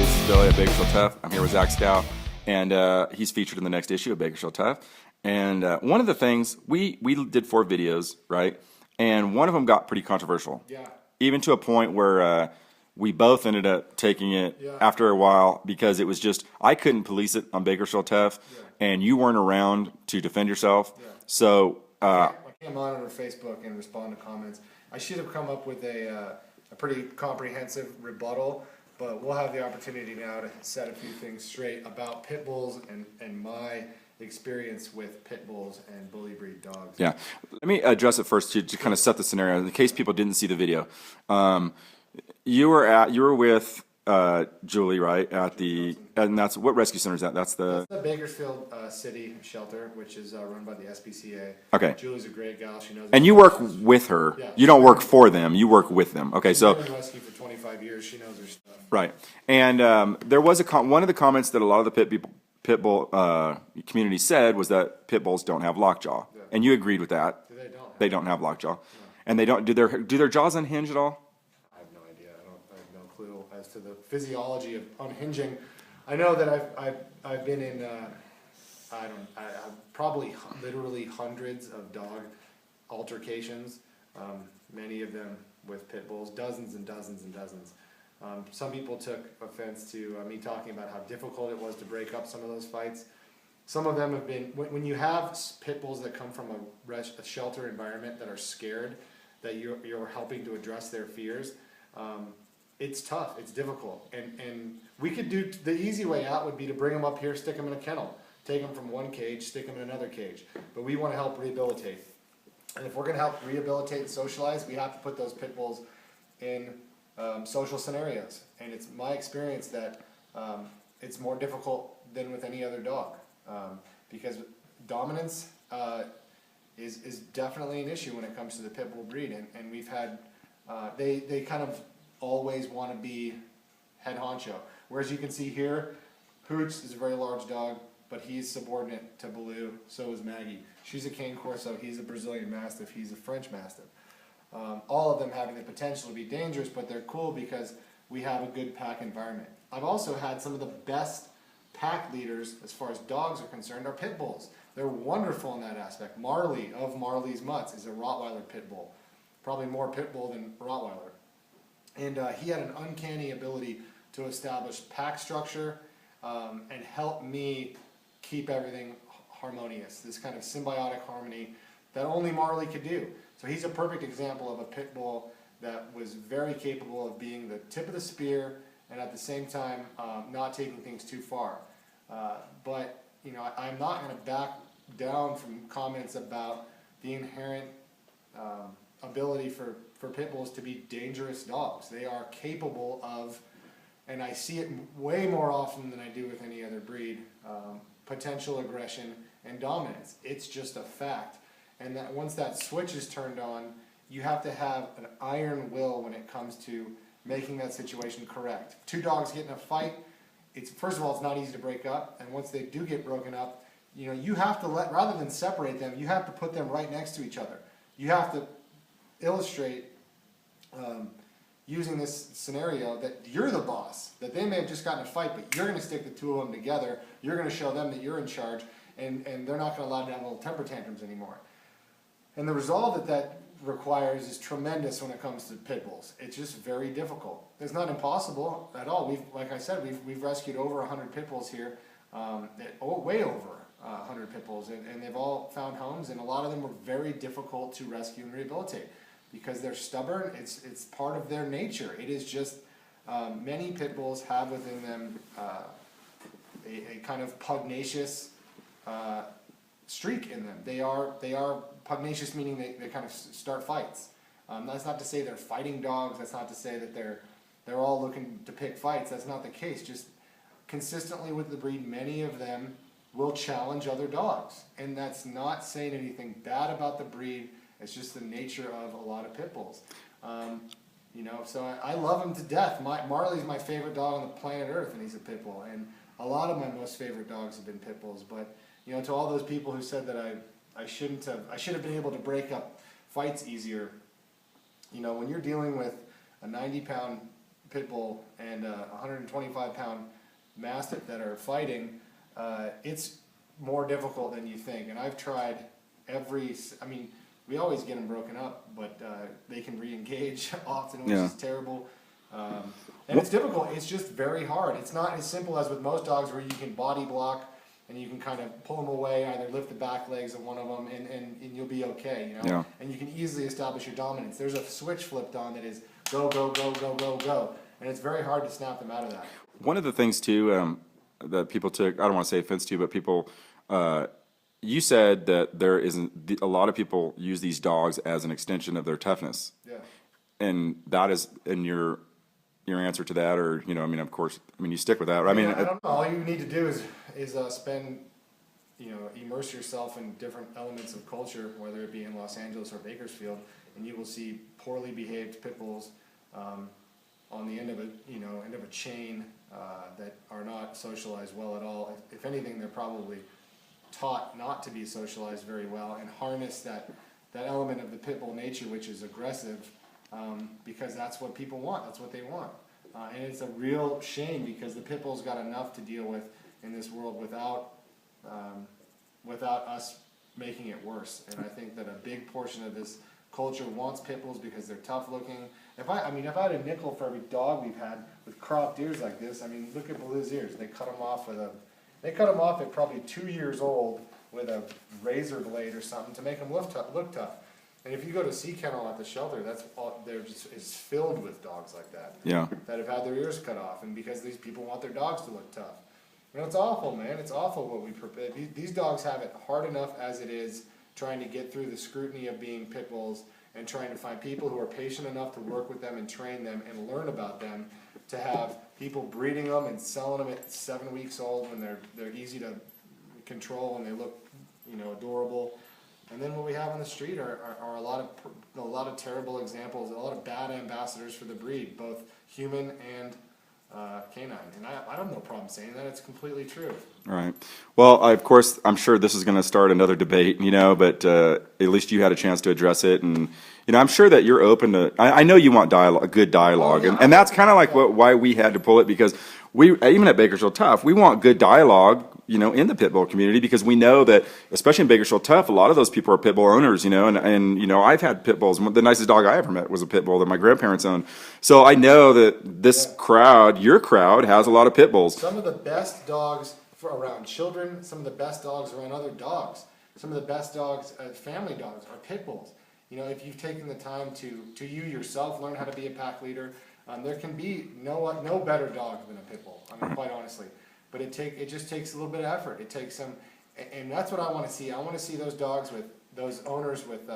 This is Billy at Bakersfield Tough. I'm here with SKOW, and he's featured in the next issue of Bakersfield Tough. And one of the things, we did 4 videos, right? And one of them got pretty controversial. Yeah. Even to a point where we both ended up taking it after a while because it was just, I couldn't police it on Bakersfield Tough, and you weren't around to defend yourself. So I can't monitor Facebook and respond to comments. I should have come up with a pretty comprehensive rebuttal, but we'll have the opportunity now to set a few things straight about pit bulls and my experience with pit bulls and bully breed dogs. Yeah. Let me address it first to kind of set the scenario in case people didn't see the video. You were with Julie, right? And that's what rescue center is that? That's the Bakersfield City Shelter, which is run by the SPCA. Okay. Julie's a great gal. She knows. And you work with her. Yeah. You don't work for them. You work with them. Okay, She's so been in rescue for 25 years. She knows her stuff. right. And there was one of the comments that a lot of the pit bull community said was that pit bulls don't have lockjaw, and you agreed with that. They don't. They don't have lockjaw, and they don't. Do their jaws unhinge at all? I have no idea. I have no clue as to the physiology of unhinging. I know that I've been in I've probably literally hundreds of dog altercations, many of them with pit bulls, dozens and dozens and dozens. Some people took offense to me talking about how difficult it was to break up some of those fights. Some of them have been, when you have pit bulls that come from a shelter environment that are scared, that you're helping to address their fears, it's tough, it's difficult. And we could do, the easy way out would be to bring them up here, stick them in a kennel, take them from one cage, stick them in another cage. But we want to help rehabilitate. And if we're going to help rehabilitate and socialize, we have to put those pit bulls in social scenarios. And it's my experience that it's more difficult than with any other dog, because dominance is definitely an issue when it comes to the pit bull breed. And we've had, they kind of always want to be head honcho. Whereas you can see here, Hooch is a very large dog, but he's subordinate to Baloo, so is Maggie. She's a Cane Corso, he's a Brazilian Mastiff, he's a French Mastiff. All of them having the potential to be dangerous, but they're cool because we have a good pack environment. I've also had some of the best pack leaders, as far as dogs are concerned, are pit bulls. They're wonderful in that aspect. Marley of Marley's Mutts is a Rottweiler pit bull. Probably more pit bull than Rottweiler. And he had an uncanny ability to establish pack structure and help me keep everything harmonious. This kind of symbiotic harmony that only Marley could do. So he's a perfect example of a pit bull that was very capable of being the tip of the spear and at the same time not taking things too far. But you know, I'm not going to back down from comments about the inherent ability for pit bulls to be dangerous dogs. They are capable of, and I see it way more often than I do with any other breed, potential aggression and dominance. It's just a fact. And that once that switch is turned on, you have to have an iron will when it comes to making that situation correct. If 2 dogs get in a fight, first of all, it's not easy to break up, and once they do get broken up, you know, you have to rather than separate them, you have to put them right next to each other. You have to illustrate, using this scenario, that you're the boss, that they may have just gotten in a fight, but you're going to stick the 2 of them together, you're going to show them that you're in charge, and they're not going to allow them to have little temper tantrums anymore. And the resolve that requires is tremendous when it comes to pit bulls. It's just very difficult. It's not impossible at all. Like I said, we've rescued over 100 pit bulls here, way over 100 pit bulls, and they've all found homes, and a lot of them were very difficult to rescue and rehabilitate because they're stubborn. It's part of their nature. It is just many pit bulls have within them a kind of pugnacious streak in them. They are pugnacious, meaning they kind of start fights. That's not to say they're fighting dogs. That's not to say that they're all looking to pick fights. That's not the case. Just consistently with the breed, many of them will challenge other dogs, and that's not saying anything bad about the breed. It's just the nature of a lot of pit bulls. You know, so I love them to death. Marley's my favorite dog on the planet Earth, and he's a pit bull. And a lot of my most favorite dogs have been pit bulls. But you know, to all those people who said that I should have been able to break up fights easier. You know, when you're dealing with a 90-pound pit bull and a 125-pound mastiff that are fighting, it's more difficult than you think. And I've tried I mean, we always get them broken up, but they can re-engage often, which is terrible. And it's difficult. It's just very hard. It's not as simple as with most dogs where you can body block and you can kind of pull them away, either lift the back legs of one of them, and you'll be okay, you know? Yeah. And you can easily establish your dominance. There's a switch flipped on that is go, go, go, go, go, go. And it's very hard to snap them out of that. One of the things too that people took, I don't want to say offense to, but people, you said that there isn't, a lot of people use these dogs as an extension of their toughness. Yeah. And that is in your answer to that, or, you know, I mean, of course, I mean, you stick with that. I mean, I don't know. All you need to do is spend, you know, immerse yourself in different elements of culture, whether it be in Los Angeles or Bakersfield, and you will see poorly behaved pit bulls on the end of a chain that are not socialized well at all. If anything, they're probably taught not to be socialized very well and harness that element of the pit bull nature, which is aggressive, because that's what people want. That's what they want. And it's a real shame because the pit bull's got enough to deal with in this world without us making it worse. And I think that a big portion of this culture wants pit bulls because they're tough looking. If I had a nickel for every dog we've had with cropped ears like this, I mean, look at Baloo's ears. They cut them off at probably 2 years old with a razor blade or something to make them look tough. And if you go to Sea Kennel at the shelter, is filled with dogs like that. Yeah. That have had their ears cut off, and because these people want their dogs to look tough. You know, it's awful, man. It's awful what we prepare. These dogs have it hard enough as it is, trying to get through the scrutiny of being pit bulls and trying to find people who are patient enough to work with them and train them and learn about them, to have people breeding them and selling them at 7 weeks old when they're easy to control and they look, you know, adorable. And then what we have on the street are a lot of terrible examples, a lot of bad ambassadors for the breed, both human and canine. And I have no problem saying that. It's completely true. Right. Well, of course, I'm sure this is going to start another debate, you know, but at least you had a chance to address it. And, you know, I'm sure that you're open to, I know you want dialogue, good dialogue. Oh, yeah. And that's kind of like why we had to pull it, because even at Bakersfield Tough, we want good dialogue, you know, in the pit bull community, because we know that, especially in Bakersfield Tough, a lot of those people are pit bull owners, you know, and you know, I've had pit bulls. The nicest dog I ever met was a pit bull that my grandparents owned. So I know that this crowd, your crowd, has a lot of pit bulls. Some of the best dogs around children, some of the best dogs around other dogs, some of the best dogs, family dogs, are pit bulls. You know, if you've taken the time to you yourself learn how to be a pack leader, there can be no better dog than a pit bull. I mean, quite honestly. But it just takes a little bit of effort. It takes some, and that's what I want to see. I want to see those dogs with those owners with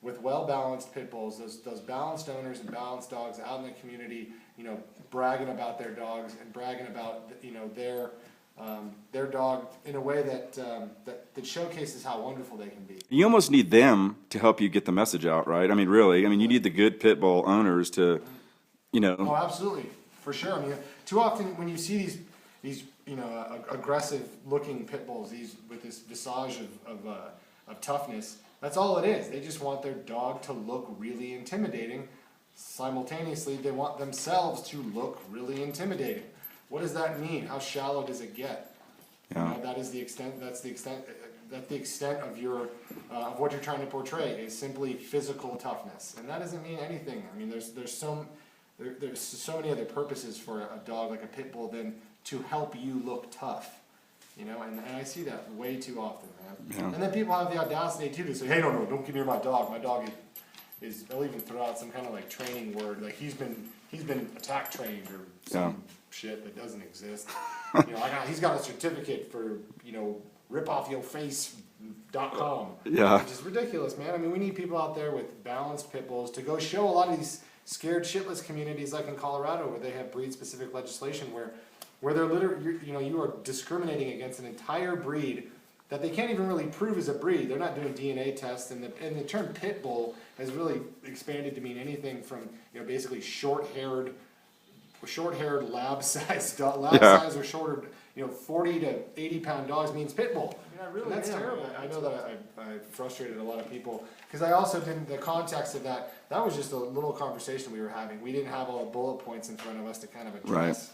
well-balanced pit bulls, those balanced owners and balanced dogs out in the community, you know, bragging about their dogs and bragging about, you know, their dog in a way that showcases how wonderful they can be. You almost need them to help you get the message out, right? I mean, really. I mean, you need the good pit bull owners to, you know. Oh, absolutely, for sure. I mean, too often when you see these you know, aggressive looking pit bulls, with this visage of toughness, that's all it is. They just want their dog to look really intimidating. Simultaneously, they want themselves to look really intimidating. What does that mean? How shallow does it get? Yeah. You know, that's the extent of of what you're trying to portray, is simply physical toughness, and that doesn't mean anything. I mean, there's so many other purposes for a dog like a pit bull than to help you look tough, you know, and I see that way too often, man. Yeah. And then people have the audacity too to say, hey, no, don't get near my dog. My dog is they'll even throw out some kind of like training word, like he's been attack trained or some shit that doesn't exist. You know, he's got a certificate for, you know, ripoffyourface.com. Yeah. Which is ridiculous, man. I mean, we need people out there with balanced pit bulls to go show a lot of these scared shitless communities like in Colorado, where they have breed-specific legislation where they're literally, you know, you are discriminating against an entire breed that they can't even really prove as a breed. They're not doing DNA tests, and the term pit bull has really expanded to mean anything from, you know, basically short-haired lab size or shorter, 40 to 80 pound dogs means pit bull. Really And that's am. terrible. Yeah, I know that I frustrated a lot of people because I also didn't, the context of that was just a little conversation we were having. We didn't have all the bullet points in front of us to kind of address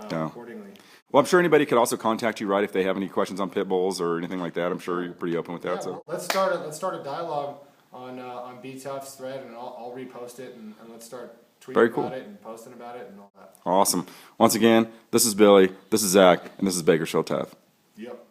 Yeah. accordingly. Well, I'm sure anybody could also contact you, right, if they have any questions on pit bulls or anything like that. I'm sure you're pretty open with that. Yeah, So well, let's start a dialogue on BTough's thread, and I'll repost it, and let's start tweeting Very about cool. it and posting about it and all that. awesome. Once again, this is Billy, this is Zach, and this is Bakersfield Tough. Yep.